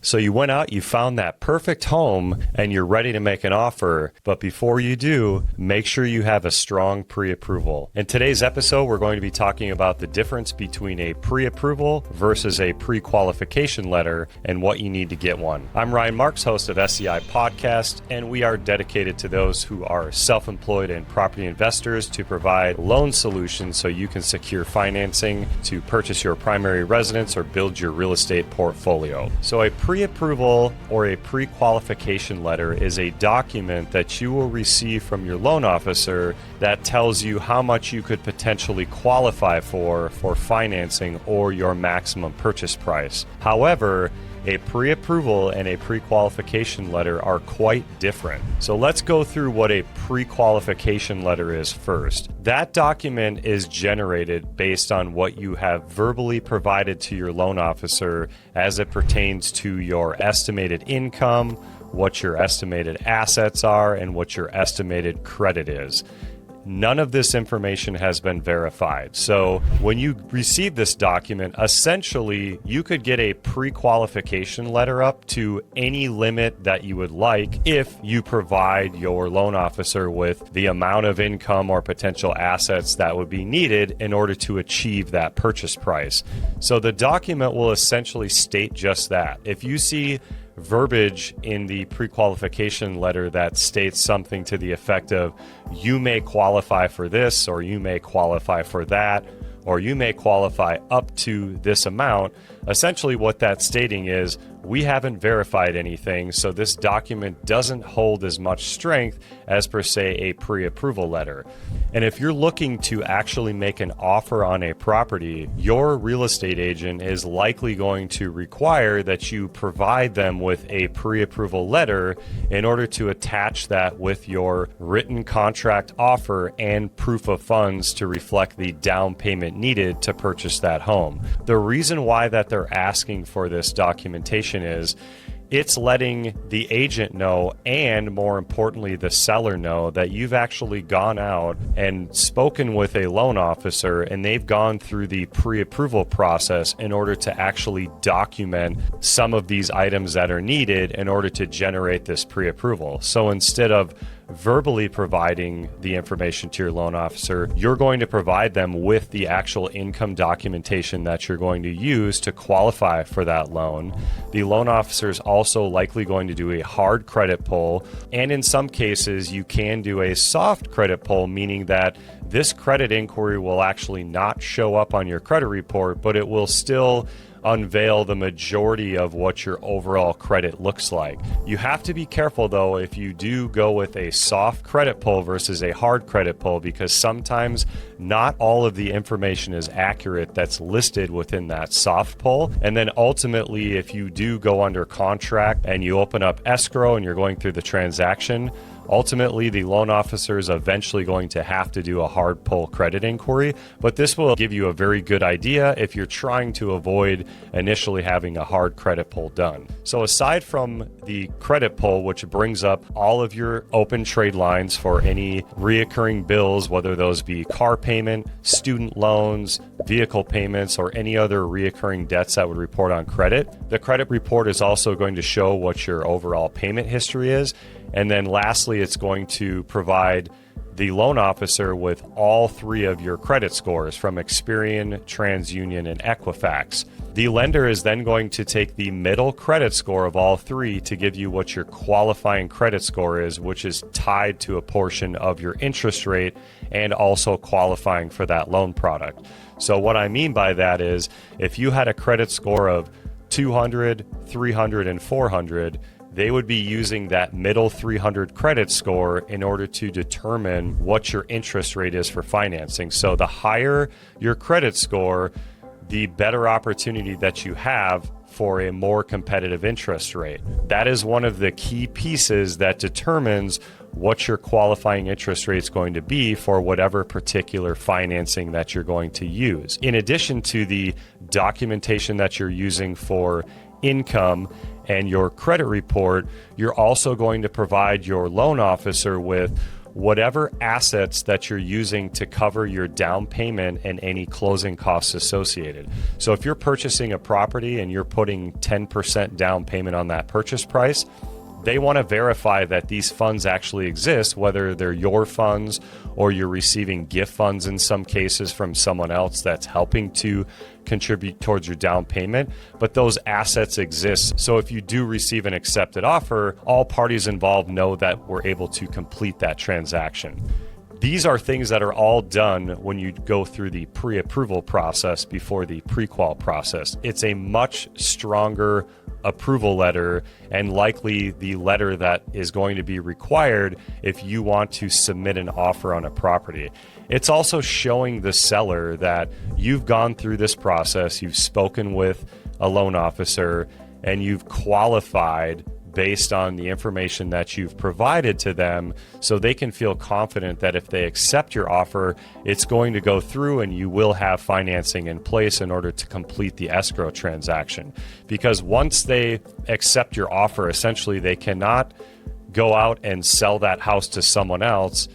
So you went out, you found that perfect home, and you're ready to make an offer. But before you do, make sure you have a strong pre-approval. In today's episode, we're going to be talking about the difference between a pre-approval versus a pre-qualification letter and what you need to get one. I'm Ryan Marks, host of SCI Podcast, and we are dedicated to those who are self-employed and property investors to provide loan solutions so you can secure financing to purchase your primary residence or build your real estate portfolio. So a pre-approval or a pre-qualification letter is a document that you will receive from your loan officer that tells you how much you could potentially qualify for financing or your maximum purchase price. However, a pre-approval and a pre-qualification letter are quite different. So let's go through what a pre-qualification letter is first. That document is generated based on what you have verbally provided to your loan officer as it pertains to your estimated income, what your estimated assets are, and what your estimated credit is. None of this information has been verified. So when you receive this document, essentially you could get a pre-qualification letter up to any limit that you would like if you provide your loan officer with the amount of income or potential assets that would be needed in order to achieve that purchase price. So the document will essentially state just that. If you see verbiage in the pre-qualification letter that states something to the effect of you may qualify for this, or you may qualify for that, or you may qualify up to this amount, essentially what that's stating is we haven't verified anything, so this document doesn't hold as much strength as per se a pre-approval letter. And if you're looking to actually make an offer on a property, your real estate agent is likely going to require that you provide them with a pre-approval letter in order to attach that with your written contract offer and proof of funds to reflect the down payment needed to purchase that home. The reason why that they're asking for this documentation is it's letting the agent know, and more importantly the seller know, that you've actually gone out and spoken with a loan officer and they've gone through the pre-approval process in order to actually document some of these items that are needed in order to generate this pre-approval. So instead of verbally providing the information to your loan officer, you're going to provide them with the actual income documentation that you're going to use to qualify for that loan. The loan officer is also likely going to do a hard credit pull, and in some cases you can do a soft credit pull, meaning that this credit inquiry will actually not show up on your credit report, but it will still unveil the majority of what your overall credit looks like. You have to be careful though if you do go with a soft credit pull versus a hard credit pull, because sometimes not all of the information is accurate that's listed within that soft pull. And then ultimately, if you do go under contract and you open up escrow and you're going through the transaction, ultimately, the loan officer is eventually going to have to do a hard pull credit inquiry, but this will give you a very good idea if you're trying to avoid initially having a hard credit pull done. So aside from the credit pull, which brings up all of your open trade lines for any reoccurring bills, whether those be car payment, student loans, vehicle payments, or any other reoccurring debts that would report on credit, the credit report is also going to show what your overall payment history is. And then lastly, it's going to provide the loan officer with all three of your credit scores from Experian, TransUnion, and Equifax. The lender is then going to take the middle credit score of all three to give you what your qualifying credit score is, which is tied to a portion of your interest rate and also qualifying for that loan product. So what I mean by that is if you had a credit score of 200, 300, and 400, they would be using that middle 300 credit score in order to determine what your interest rate is for financing. So the higher your credit score, the better opportunity that you have for a more competitive interest rate. That is one of the key pieces that determines what your qualifying interest rate is going to be for whatever particular financing that you're going to use. In addition to the documentation that you're using for income and your credit report, you're also going to provide your loan officer with whatever assets that you're using to cover your down payment and any closing costs associated. So if you're purchasing a property and you're putting 10% down payment on that purchase price, they want to verify that these funds actually exist, whether they're your funds or you're receiving gift funds in some cases from someone else that's helping to contribute towards your down payment, but those assets exist. So if you do receive an accepted offer, all parties involved know that we're able to complete that transaction. These are things that are all done when you go through the pre-approval process before the pre-qual process. It's a much stronger approval letter and likely the letter that is going to be required if you want to submit an offer on a property. It's also showing the seller that you've gone through this process, you've spoken with a loan officer, and you've qualified based on the information that you've provided to them, so they can feel confident that if they accept your offer, it's going to go through and you will have financing in place in order to complete the escrow transaction. Because once they accept your offer, essentially they cannot go out and sell that house to someone else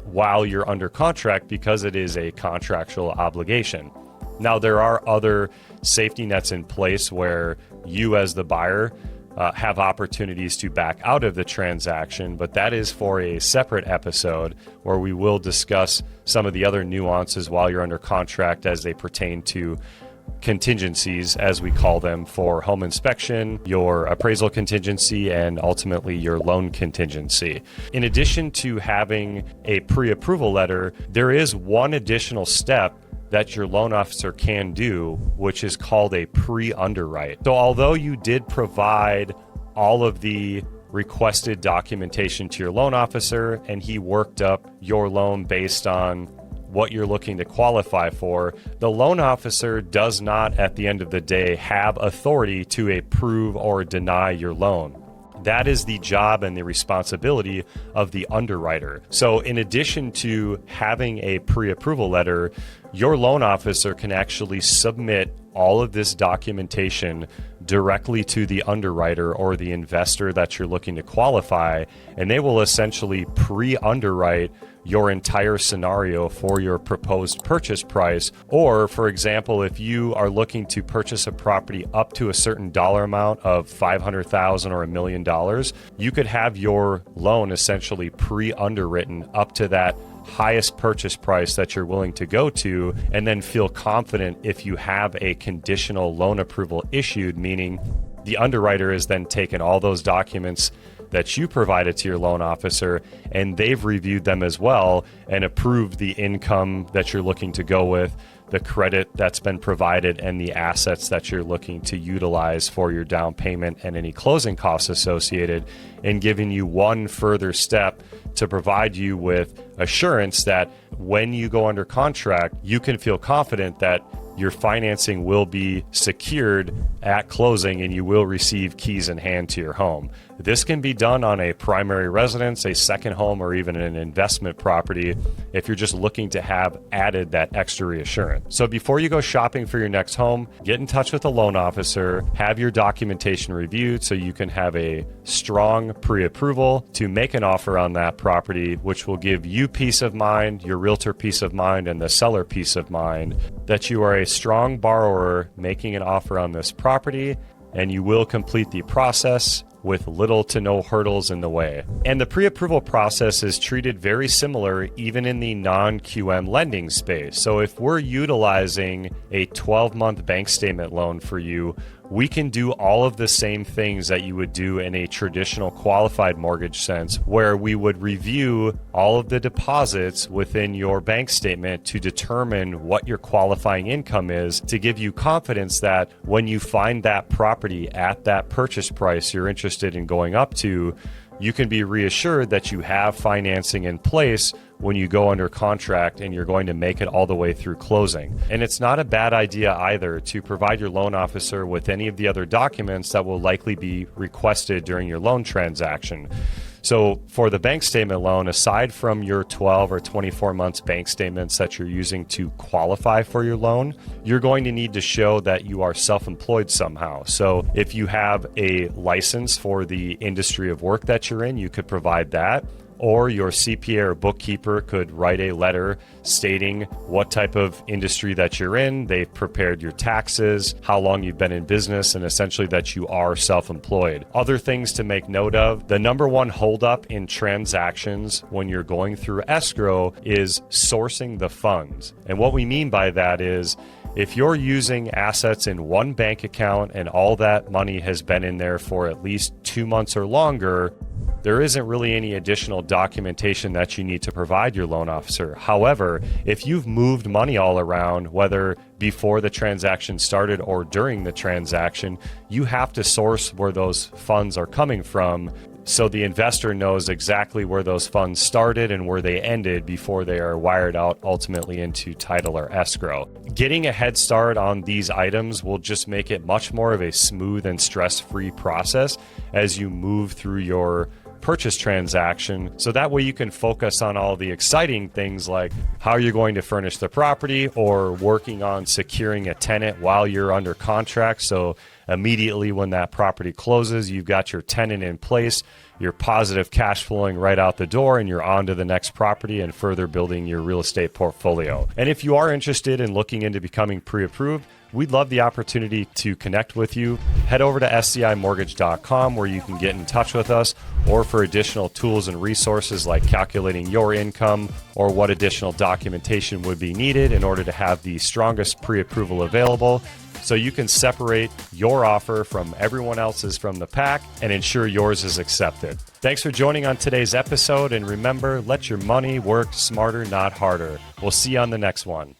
while you're under contract because it is a contractual obligation. Now, there are other safety nets in place where you as the buyer have opportunities to back out of the transaction, but that is for a separate episode where we will discuss some of the other nuances while you're under contract as they pertain to contingencies, as we call them, for home inspection, your appraisal contingency, and ultimately your loan contingency. In addition to having a pre-approval letter, there is one additional step that your loan officer can do, which is called a pre-underwrite. So although you did provide all of the requested documentation to your loan officer and he worked up your loan based on what you're looking to qualify for, the loan officer does not, at the end of the day, have authority to approve or deny your loan. That is the job and the responsibility of the underwriter. So in addition to having a pre-approval letter, your loan officer can actually submit all of this documentation directly to the underwriter or the investor that you're looking to qualify, and they will essentially pre-underwrite your entire scenario for your proposed purchase price. Or, for example, if you are looking to purchase a property up to a certain dollar amount of $500,000 or $1 million, you could have your loan essentially pre-underwritten up to that highest purchase price that you're willing to go to, and then feel confident if you have a conditional loan approval issued, meaning the underwriter has then taken all those documents that you provided to your loan officer and they've reviewed them as well and approved the income that you're looking to go with, the credit that's been provided, and the assets that you're looking to utilize for your down payment and any closing costs associated, and giving you one further step to provide you with assurance that when you go under contract, you can feel confident that your financing will be secured at closing and you will receive keys in hand to your home. This can be done on a primary residence, a second home, or even an investment property if you're just looking to have added that extra reassurance. So before you go shopping for your next home, get in touch with a loan officer, have your documentation reviewed so you can have a strong pre-approval to make an offer on that property, which will give you peace of mind, your realtor peace of mind, and the seller peace of mind that you are a strong borrower making an offer on this property, and you will complete the process with little to no hurdles in the way. And the pre-approval process is treated very similar even in the non-QM lending space. So if we're utilizing a 12-month bank statement loan for you, we can do all of the same things that you would do in a traditional qualified mortgage sense, where we would review all of the deposits within your bank statement to determine what your qualifying income is, to give you confidence that when you find that property at that purchase price you're interested in going up to, you can be reassured that you have financing in place when you go under contract and you're going to make it all the way through closing. And it's not a bad idea either to provide your loan officer with any of the other documents that will likely be requested during your loan transaction. So for the bank statement loan, aside from your 12 or 24 months bank statements that you're using to qualify for your loan, you're going to need to show that you are self-employed somehow. So if you have a license for the industry of work that you're in, you could provide that. or your CPA or bookkeeper could write a letter stating what type of industry that you're in, they've prepared your taxes, how long you've been in business, and essentially that you are self-employed. Other things to make note of: the number one holdup in transactions when you're going through escrow is sourcing the funds. And what we mean by that is, if you're using assets in one bank account and all that money has been in there for at least 2 months or longer, there isn't really any additional documentation that you need to provide your loan officer. However, if you've moved money all around, whether before the transaction started or during the transaction, you have to source where those funds are coming from, so the investor knows exactly where those funds started and where they ended before they are wired out ultimately into title or escrow. Getting a head start on these items will just make it much more of a smooth and stress-free process as you move through your purchase transaction, so that way you can focus on all the exciting things like how you're going to furnish the property or working on securing a tenant while you're under contract. So immediately when that property closes, you've got your tenant in place, you're positive cash flowing right out the door, and you're on to the next property and further building your real estate portfolio. And if you are interested in looking into becoming pre-approved, we'd love the opportunity to connect with you. Head over to scimortgage.com where you can get in touch with us, or for additional tools and resources like calculating your income or what additional documentation would be needed in order to have the strongest pre-approval available, so you can separate your offer from everyone else's from the pack and ensure yours is accepted. Thanks for joining on today's episode, and remember, let your money work smarter, not harder. We'll see you on the next one.